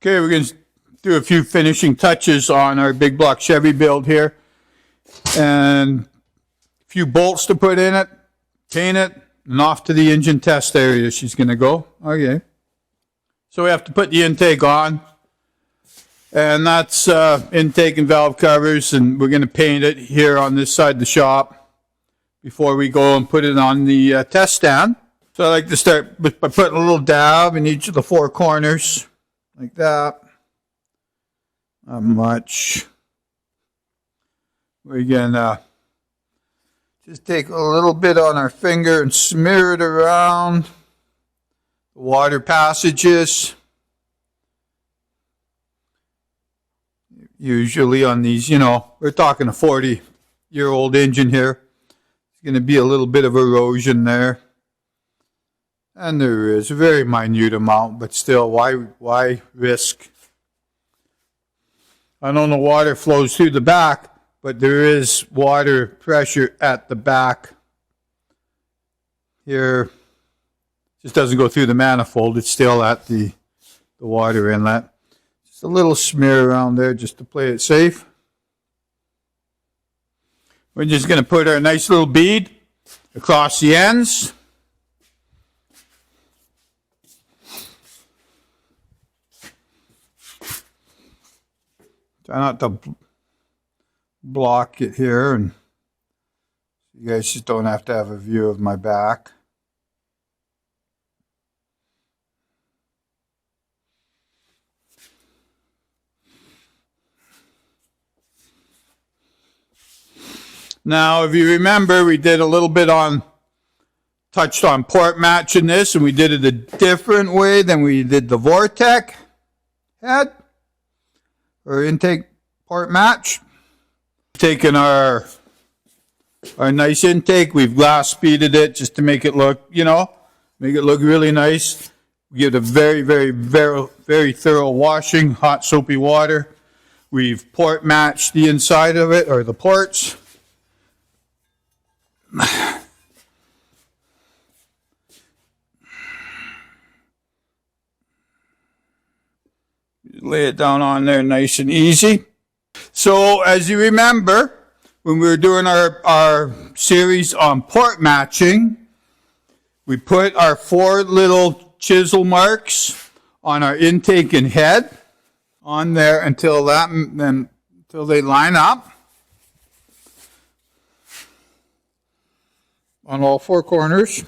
Okay, we're going to do a few finishing touches on our Big Block Chevy build here. And a few bolts to put in it, paint it, and off to the engine test area she's going to go. Okay. So we have to put the intake on. And that's intake and valve covers, and we're going to paint it here on this side of the shop before we go and put it on the test stand. So I like to start by putting a little dab in each of the four corners, like that. Not much. We're going to just take a little bit on our finger and smear it around the water passages. Usually on these, we're talking a 40-year-old engine here. There's going to be a little bit of erosion there. And there is a very minute amount, but still, why risk? I know the water flows through the back, but there is water pressure at the back. Here, just doesn't go through the manifold. It's still at the water inlet. Just a little smear around there just to play it safe. We're just going to put our nice little bead across the ends. Try not to block it here, and you guys just don't have to have a view of my back. Now, if you remember, we did a little bit touched on port matching this, and we did it a different way than we did the Vortec head, or intake port match. Taking our nice intake, we've glass beaded it just to make it look, make it look really nice. We give it a very, very, very, very thorough washing, hot soapy water. We've port matched the inside of it, or the ports. Lay it down on there nice and easy. So as you remember, when we were doing our series on port matching, we put our four little chisel marks on our intake and head on there until they line up on all four corners.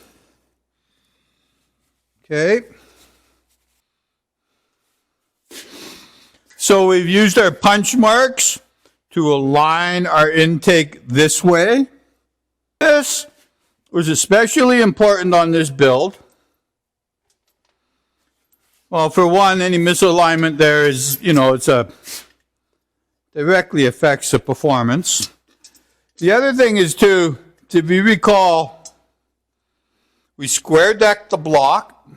Okay. So we've used our punch marks to align our intake this way. This was especially important on this build. Well, for one, any misalignment there is, directly affects the performance. The other thing is too, if you recall, we square decked the block,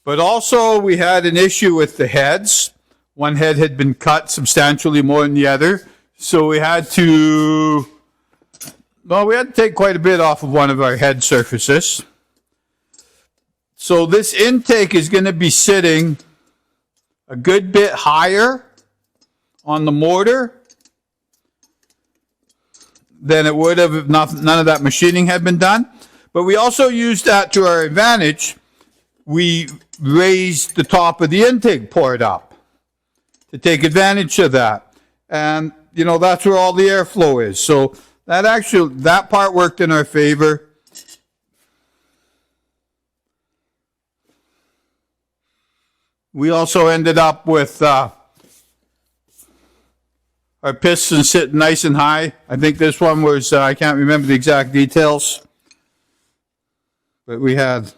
but also we had an issue with the heads. One head had been cut substantially more than the other, so we had to take quite a bit off of one of our head surfaces. So this intake is going to be sitting a good bit higher on the motor than it would have if none of that machining had been done. But we also used that to our advantage. We raised the top of the intake port up to take advantage of that. And, that's where all the airflow is. So that part worked in our favor. We also ended up with our pistons sitting nice and high. I think this one was, I can't remember the exact details, but we had,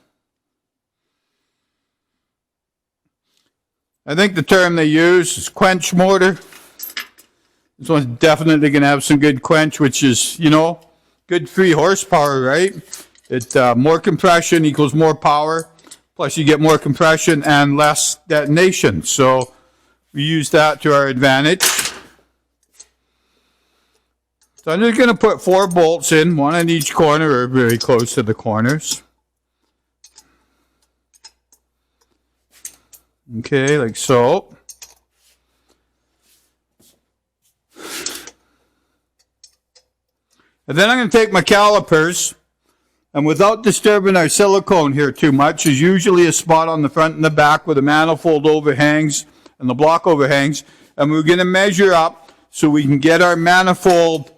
I think the term they use is quench motor. This one's definitely going to have some good quench, which is, good 3 horsepower, right? More compression equals more power, plus you get more compression and less detonation. So we use that to our advantage. So I'm just going to put 4 bolts in, one on each corner or very close to the corners. Okay, like so. And then I'm going to take my calipers, and without disturbing our silicone here too much, there's usually a spot on the front and the back where the manifold overhangs and the block overhangs, and we're going to measure up so we can get our manifold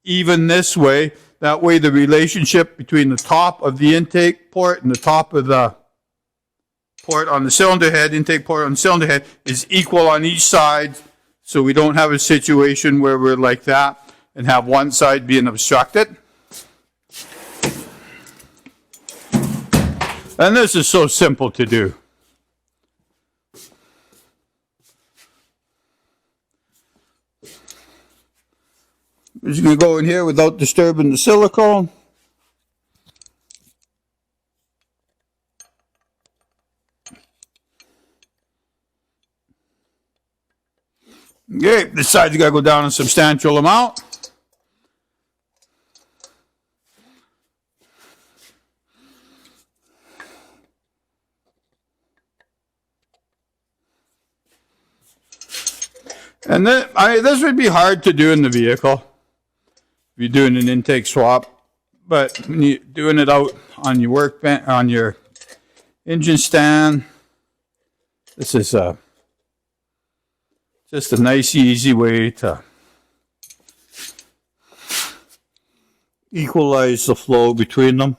even this way. That way the relationship between the top of the intake port and the top of the port on the cylinder head, intake port on the cylinder head, is equal on each side, so we don't have a situation where we're like that and have one side being obstructed. And this is so simple to do. I'm just going to go in here without disturbing the silicone. Okay, this side's got to go down a substantial amount. And then, this would be hard to do in the vehicle if you're doing an intake swap, but when you're doing it out on your workbench, on your engine stand, this is just a nice, easy way to equalize the flow between them.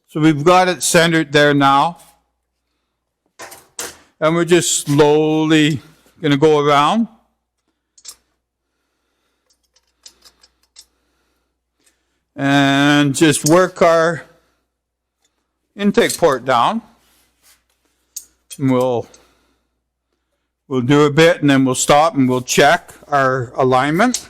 So we've got it centered there now, and we're just slowly going to go around. And just work our intake port down. And we'll do a bit, and then we'll stop and we'll check our alignment.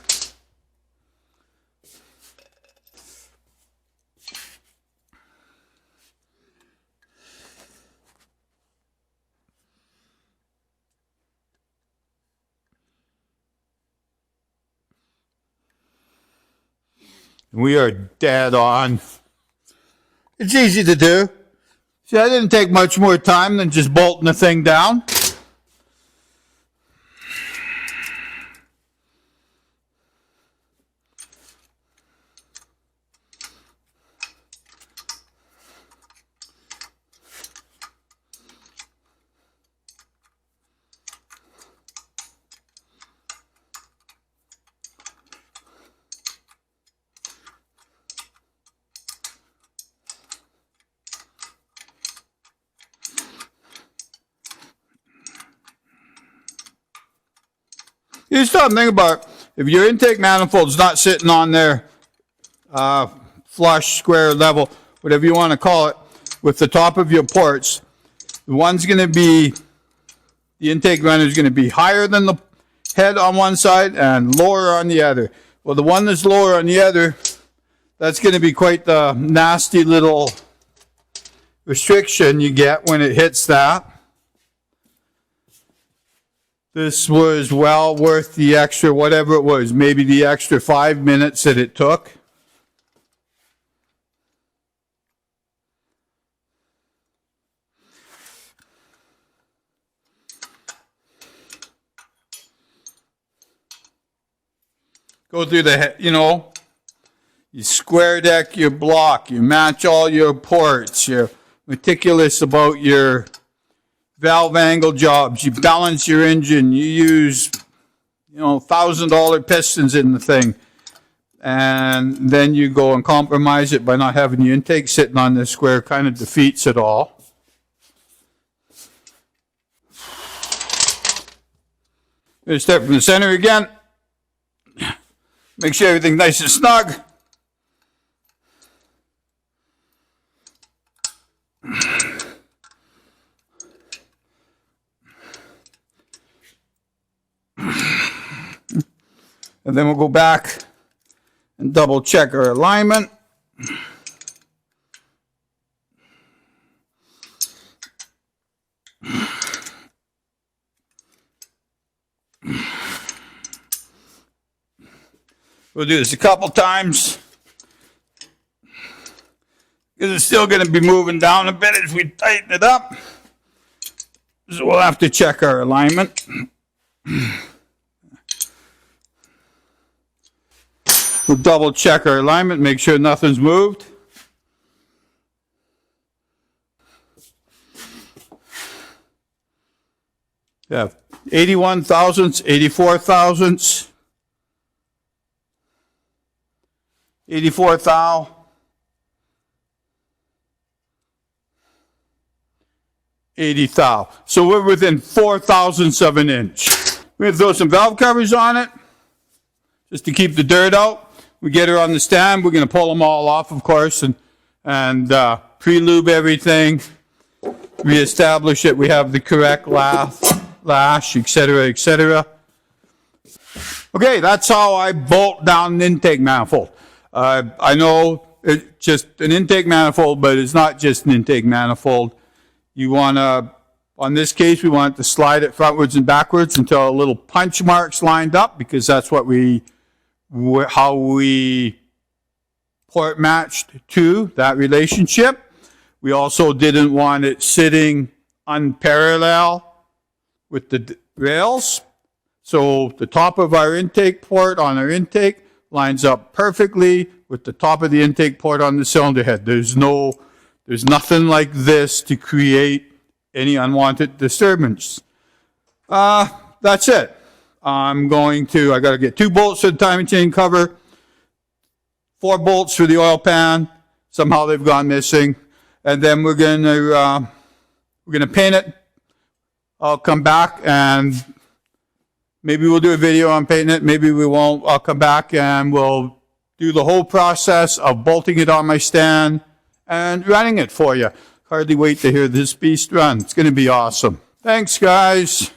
We are dead on. It's easy to do. See, I didn't take much more time than just bolting the thing down. You stop and think about it. If your intake manifold's not sitting on there flush, square, level, whatever you want to call it, with the top of your ports, the intake runner is going to be higher than the head on one side and lower on the other. Well, the one that's lower on the other, that's going to be quite the nasty little restriction you get when it hits that. This was well worth the extra, whatever it was, maybe the extra 5 minutes that it took. Go through the, you square deck your block, you match all your ports, you're meticulous about your valve angle jobs, you balance your engine, you use, $1,000 pistons in the thing, and then you go and compromise it by not having the intake sitting on this square. Kind of defeats it all. Going to start from the center again. Make sure everything's nice and snug. And then we'll go back and double check our alignment. We'll do this a couple times, because it's still going to be moving down a bit as we tighten it up. So we'll have to check our alignment. We'll double check our alignment, make sure nothing's moved. Yeah, 81 thousandths, 84 thousandths, 84 thou, 80 thou. So we're within 4 thousandths of an inch. We're going to throw some valve covers on it, just to keep the dirt out. We get her on the stand. We're going to pull them all off, of course, and pre-lube everything, reestablish it. We have the correct lash, etc., etc. Okay, that's how I bolt down an intake manifold. I know it's just an intake manifold, but it's not just an intake manifold. You want to, on this case, we want to slide it frontwards and backwards until a little punch mark's lined up, because that's what how we port matched to that relationship. We also didn't want it sitting unparallel with the rails. So the top of our intake port on our intake lines up perfectly with the top of the intake port on the cylinder head. There's nothing like this to create any unwanted disturbance. That's it. I got to get 2 bolts for the timing chain cover, 4 bolts for the oil pan. Somehow they've gone missing. And then we're going to paint it. I'll come back and maybe we'll do a video on painting it. Maybe we won't. I'll come back and we'll do the whole process of bolting it on my stand and running it for you. Hardly wait to hear this beast run. It's going to be awesome. Thanks, guys.